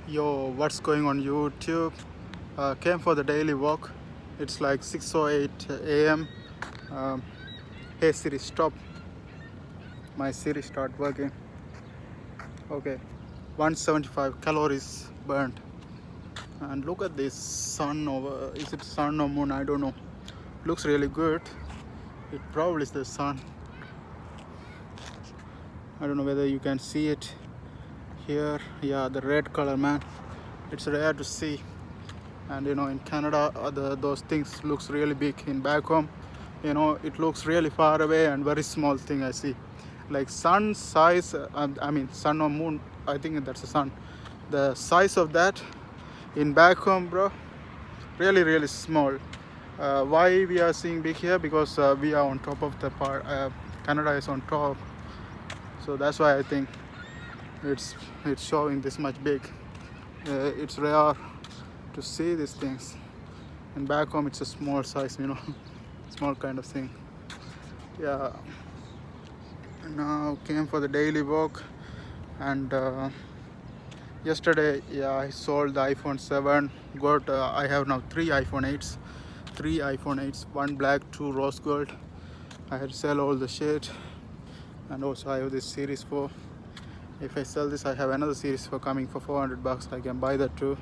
Yo, what's going on YouTube? Came for the daily walk. It's like 6:08 a.m. Um, hey Siri, stop. My Siri start working. Okay, 175 calories burnt. And look at this sun over. Is it sun or moon? I don't know. Looks really good. It probably is the sun. I don't know whether you can see it here. Yeah, the red color, man. It's rare to see. And in Canada those things looks really big. In back home, it looks really far away and very small thing I see, like sun size. I mean sun or moon, I think that's a sun. The size of that in back home, bro, really small. Why we are seeing big here? Because we are on top of the part. Canada is on top, so that's why I think it's showing this much big. It's rare to see these things. And back home it's a small size, small kind of thing. Yeah, now came for the daily walk. And yesterday, yeah, I sold the iPhone 7. Got I have now three iPhone 8s, one black, two rose gold. I had to sell all the shit. And also I have this series 4. If I sell this, I have another series 4 coming for $400. I can buy that too.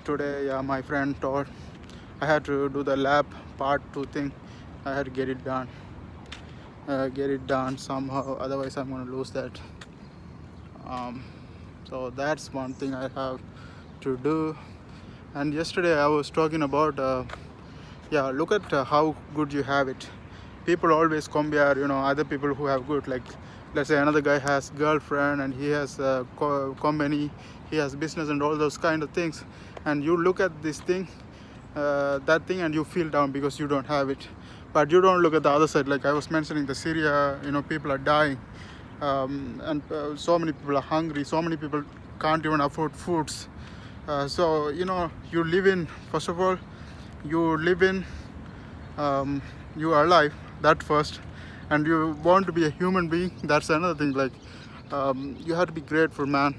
Today, yeah, my friend told I had to do the lab part 2 thing. I had to get it done somehow, otherwise I'm going to lose that. So that's one thing I have to do. And yesterday I was talking about look at how good you have it. People always compare other people who have good, like let's say another guy has girlfriend and he has a company, he has business and all those kind of things, and you look at this thing, that thing, and you feel down because you don't have it. But you don't look at the other side. Like I was mentioning, the Syria, people are dying, and so many people are hungry, so many people can't even afford foods. So you live in, first of all, you live in, you are alive, that first, and you want to be a human being, that's another thing. Like you have to be grateful, man.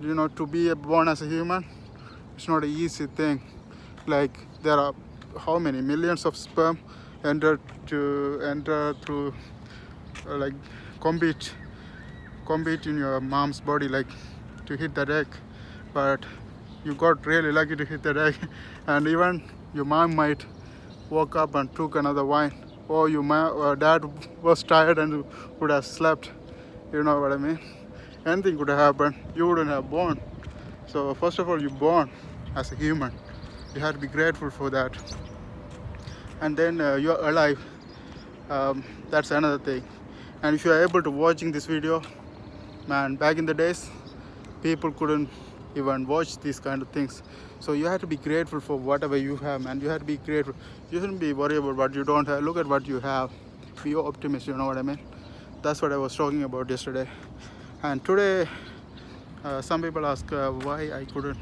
To be born as a human, it's not an easy thing. Like there are how many millions of sperm enter through like compete in your mom's body, like to hit that egg. But you got really lucky to hit that egg. And even your mom might woke up and took another wine, or your dad was tired and would have slept. You know what I mean? Anything could have happened. You wouldn't have born. So first of all, you're born as a human. You have to be grateful for that. And then you're alive. That's another thing. And if you're able to watching this video, man, back in the days, people couldn't even watch these kind of things. So you have to be grateful for whatever you have, man. You have to be grateful. You shouldn't be worried about what you don't have. Look at what you have. Be optimist, you know what I mean? That's what I was talking about yesterday. And today, some people ask why I couldn't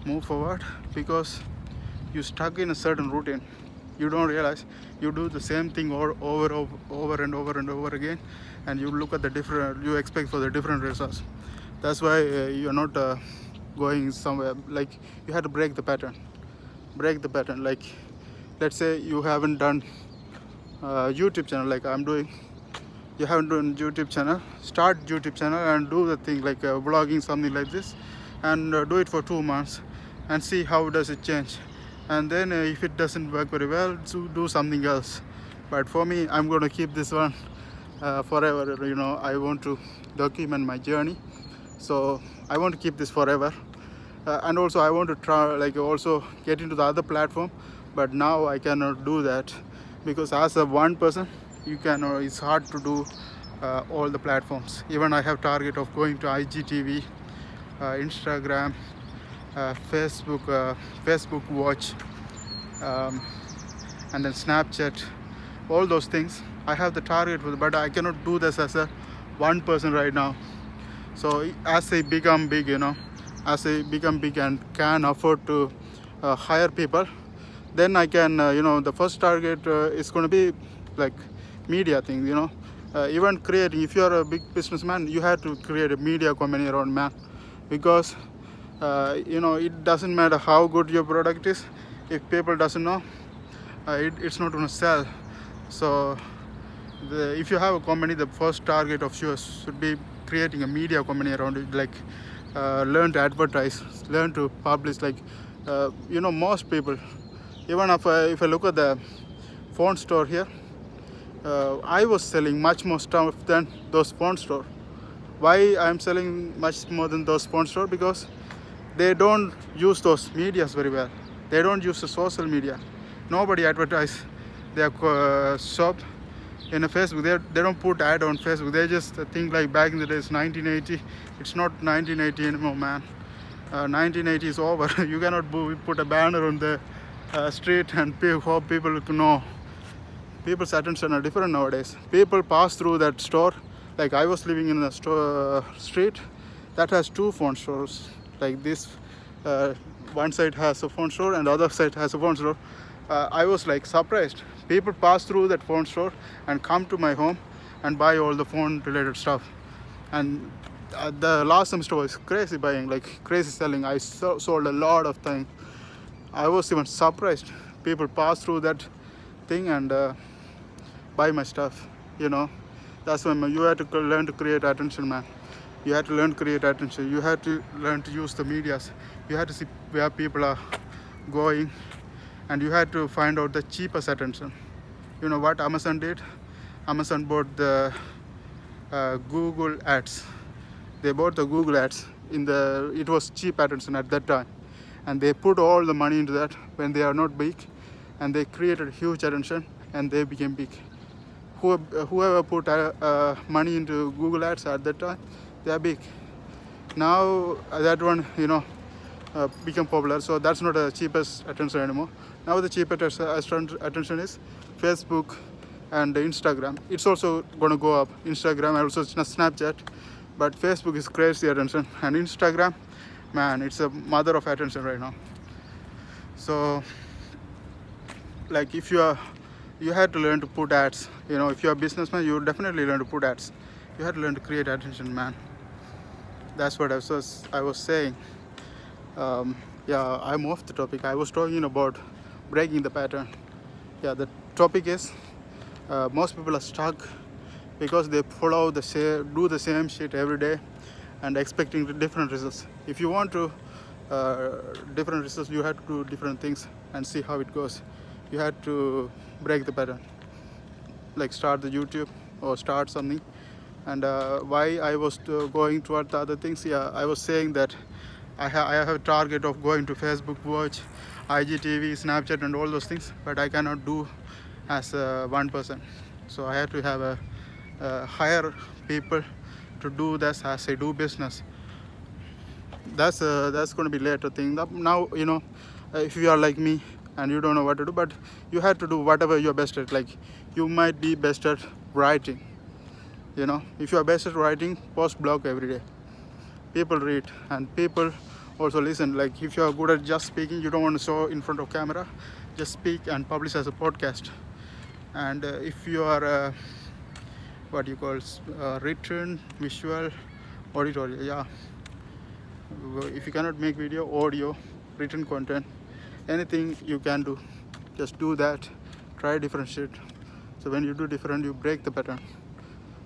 move forward. Because you're stuck in a certain routine. You don't realize you do the same thing over and over again, and you look at the different, you expect for the different results. That's why you're not going somewhere. Like you have to break the pattern. Like let's say you haven't done YouTube channel like I'm doing. You haven't done YouTube channel. Start YouTube channel and do the thing like vlogging, something like this, and do it for 2 months and see how does it change. And then if it doesn't work very well, so do something else. But for me, I'm going to keep this one forever. I want to document my journey, so I want to keep this forever. And also I want to try, like also get into the other platform, but now I cannot do that because as a one person, it's hard to do all the platforms. Even I have target of going to IGTV, Instagram, Facebook Watch, and then Snapchat, all those things. I have the target for, but I cannot do this as a one person right now. So as I become big, and can afford to hire people, then I can, the first target is going to be like media thing, even creating. If you are a big businessman, you have to create a media company around, man. because it doesn't matter how good your product is. If people doesn't know, it's not going to sell. So if you have a company, the first target of yours should be creating a media company around it, like learn to advertise, learn to publish. Like most people, even if I look at the phone store here, I was selling much more stuff than those phone store. Why I'm selling much more than those phone store? Because they don't use those medias very well. They don't use the social media. Nobody advertise their shop in a Facebook. They don't put ad on Facebook. They just think like back in the days, 1980. It's not 1980 anymore, man. 1980 is over. You cannot put a banner on the street and hope people to know. People's attention are different nowadays. People pass through that store. Like I was living in a street that has two phone stores. Like this, one side has a phone store and the other side has a phone store. I was like surprised. People pass through that phone store and come to my home and buy all the phone related stuff. And the last semester was crazy buying, like crazy selling. I sold a lot of things. I was even surprised. People pass through that thing and buy my stuff. That's when you had to learn to create attention, man. You had to learn to create attention. You had to learn to use the medias. You had to see where people are going, and you had to find out the cheapest attention. You know what Amazon did? Amazon bought the Google ads. They bought the Google ads it was cheap attention at that time, and they put all the money into that when they are not big, and they created huge attention and they became big. Whoever put money into Google ads at that time, they are big. Now that one become popular, so that's not the cheapest attention anymore. Now the cheapest attention is Facebook and Instagram. It's also going to go up. Instagram and also Snapchat, but Facebook is crazy attention, and Instagram, man, it's a mother of attention right now. So like if you had to learn to put ads. If you're a businessman, you definitely learn to put ads. You had to learn to create attention, man. That's what I was saying. I'm off the topic. I was talking about breaking the pattern. The topic is most people are stuck because they do the same shit every day and expecting different results. If you want to different results, you have to do different things and see how it goes. You had to break the pattern, like start the YouTube or start something. And why I was going toward the other things, I was saying that I have a target of going to Facebook Watch, IGTV, Snapchat and all those things, but I cannot do as one person. So I have to have hire people to do this as I do business. That's going to be later thing. Now if you are like me and you don't know what to do, but you have to do whatever you're best at. Like you might be best at writing. If you are best at writing, post blog every day. People read and people also listen. Like if you are good at just speaking, you don't want to show in front of camera, just speak and publish as a podcast. And if you are what you call written, visual, auditorial, if you cannot make video, audio, written content, anything you can do, just do that. Try different shit. So when you do different, you break the pattern.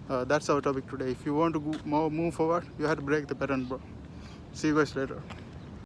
That's our topic today. If you want to move forward, you have to break the pattern, bro. See you guys later.